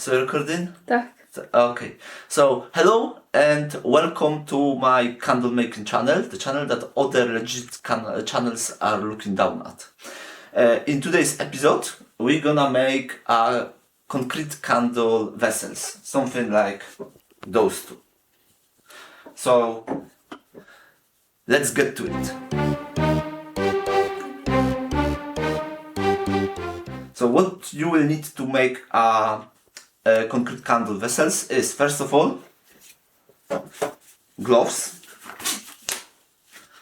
So recording? Tak. Okay. So hello and welcome to my candle making channel, the channel that other legit channels are looking down at. In today's episode, we're gonna make a concrete candle vessels, something like those two. So let's get to it. So what you will need to make a concrete candle vessels is, first of all, gloves,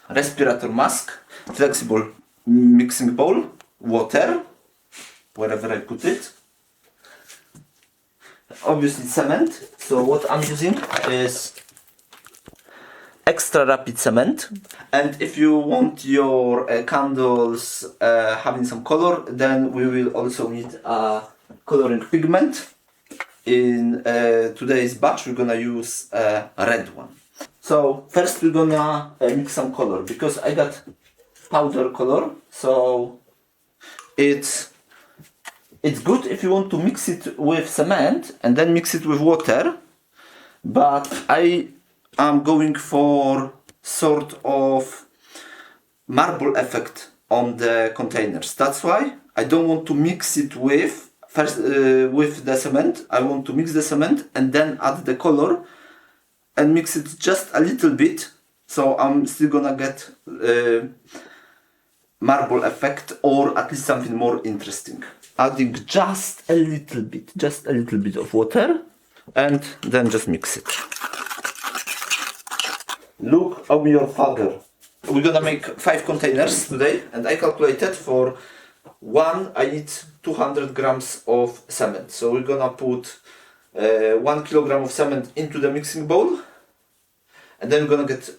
respirator mask, flexible mixing bowl, water, wherever I put it, obviously cement. So what I'm using is extra rapid cement, and if you want your candles having some color, then we will also need a coloring pigment. In today's batch we're gonna use a red one. So first we're gonna mix some color, because I got powder color, so it's good if you want to mix it with cement and then mix it with water, but I am going for sort of marble effect on the containers. That's why I don't want to mix it with the cement. I want to mix the cement and then add the color and mix it just a little bit, so I'm still gonna get marble effect, or at least something more interesting. Adding just a little bit of water and then just mix it. Look on your father. We're gonna make 5 containers today, and I calculated for one I need 200 grams of cement. So we're gonna put 1 kilogram of cement into the mixing bowl, and then we're gonna get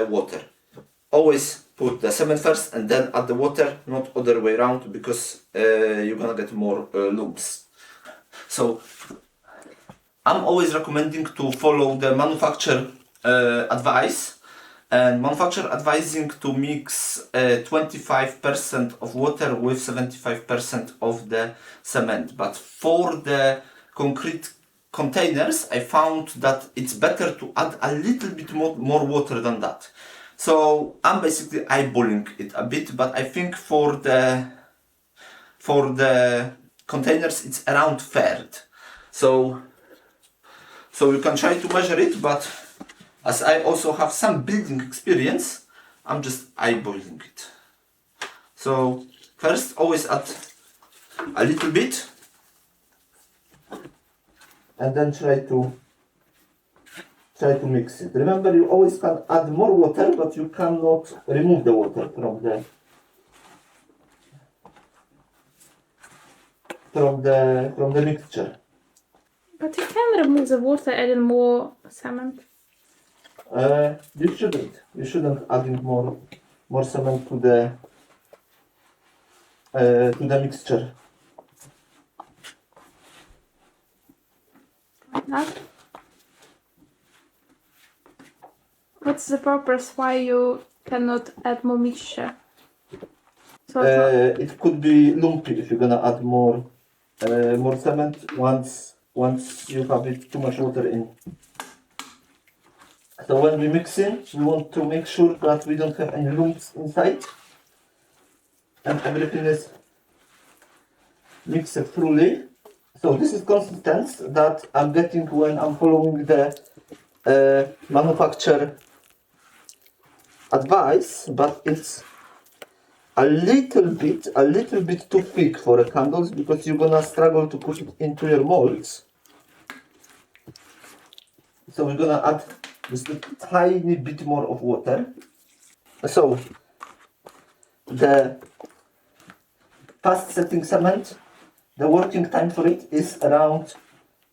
water. Always put the cement first and then add the water, not other way around, because you're gonna get more lumps. So I'm always recommending to follow the manufacturer advice. And manufacturer advising to mix 25% of water with 75% of the cement. But for the concrete containers, I found that it's better to add a little bit more water than that. So I'm basically eyeballing it a bit, but I think for the containers it's around third. So you can try to measure it, but as I also have some building experience, I'm just eyeballing it. So first always add a little bit and then try to mix it. Remember, you always can add more water, but you cannot remove the water from the mixture. But you can remove the water adding more cement. You shouldn't adding more cement to the mixture. Not. What's the purpose why you cannot add more mixture? So It could be lumpy if you're gonna add more cement once you have it too much water in. So when we mix in, we want to make sure that we don't have any lumps inside, and everything is mixed thoroughly. So this is consistency that I'm getting when I'm following the manufacturer advice, but it's a little bit too thick for the candles, because you're gonna struggle to put it into your molds. So we're gonna add just a tiny bit more of water. So the fast setting cement, the working time for it is around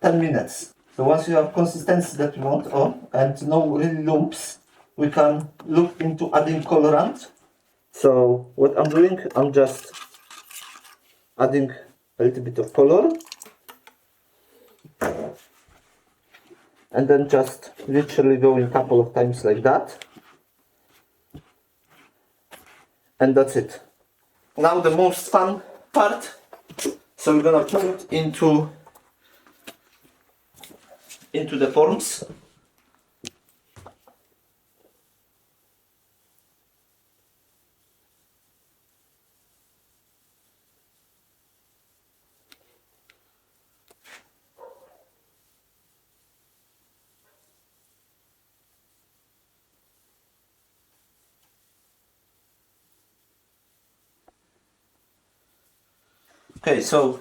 10 minutes. So once you have consistency that you want and no really lumps, we can look into adding colorant. So what I'm doing, I'm just adding a little bit of color, and then just literally going a couple of times like that, and that's it. Now the most fun part. So we're gonna put it into into the forms. Okay, so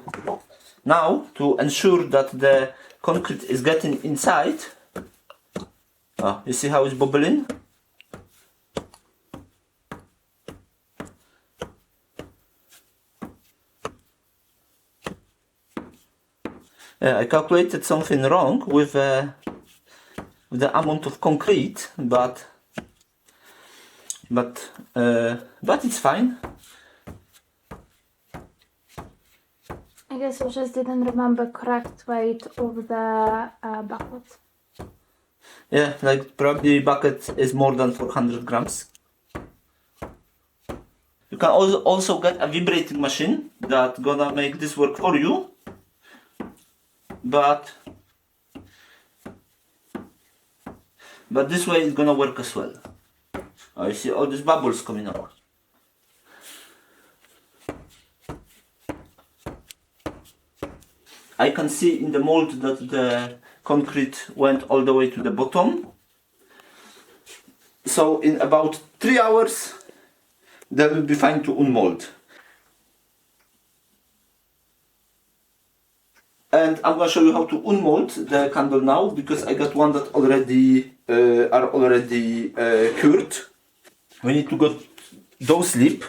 now to ensure that the concrete is getting inside, you see how it's bubbling? Yeah, I calculated something wrong with the amount of concrete, but it's fine. I guess you just didn't remember correct weight of the bucket. Yeah, like probably bucket is more than 400 grams. You can also get a vibrating machine that gonna make this work for you, but this way it's gonna work as well. Oh, you see all these bubbles coming out. I can see in the mold that the concrete went all the way to the bottom. So in about 3 hours that will be fine to unmold. And I'm gonna show you how to unmold the candle now, because I got one that already are already cured. We need to go dough slip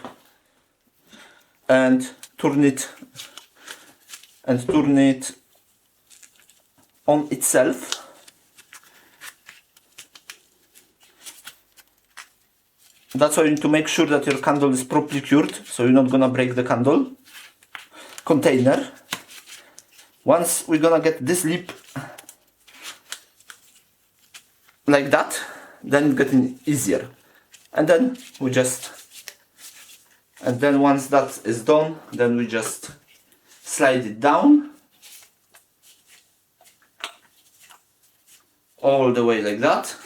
and turn it on itself. That's why you need to make sure that your candle is properly cured, so you're not gonna break the candle container. Once we're gonna get this lip like that, then it's getting easier. And then once that is done, then we just slide it down all the way like that.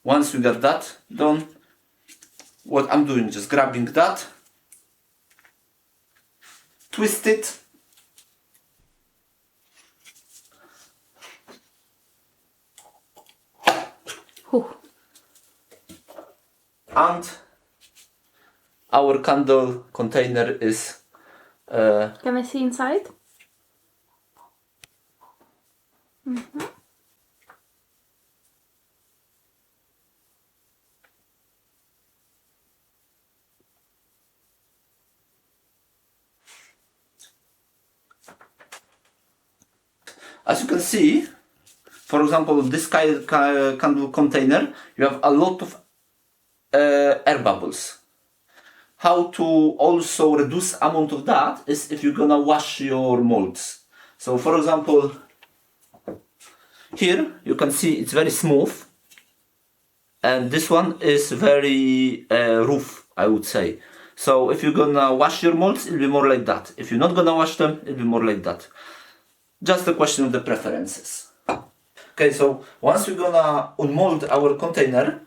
Once we got that done, what I'm doing, just grabbing that, twist it, and our candle container is Can I see inside? as you can see. For example, this candle container, you have a lot of air bubbles. How to also reduce amount of that is if you're gonna wash your molds. So for example, here you can see it's very smooth, and this one is very rough, I would say. So if you're gonna wash your molds, it'll be more like that. If you're not gonna wash them, it'll be more like that. Just a question of the preferences. Okay, so once we're gonna unmold our container,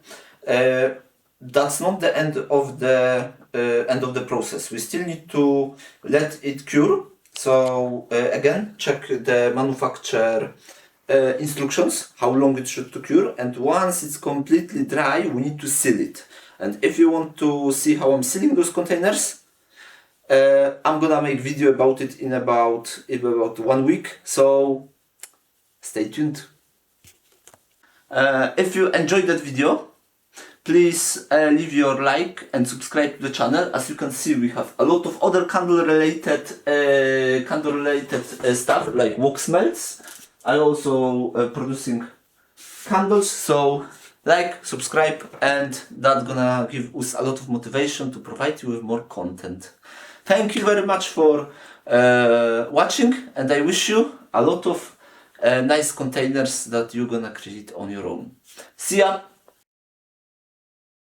that's not the end of the process. We still need to let it cure. So again, check the manufacturer instructions, how long it should to cure, and once it's completely dry, we need to seal it. And if you want to see how I'm sealing those containers, I'm gonna make video about it in about 1 week, so stay tuned. If you enjoyed that video, please leave your like and subscribe to the channel. As you can see, we have a lot of other candle related stuff like wax melts. I also producing candles, so like, subscribe, and that's gonna give us a lot of motivation to provide you with more content. Thank you very much for watching, and I wish you a lot of nice containers that you're gonna create on your own. See ya!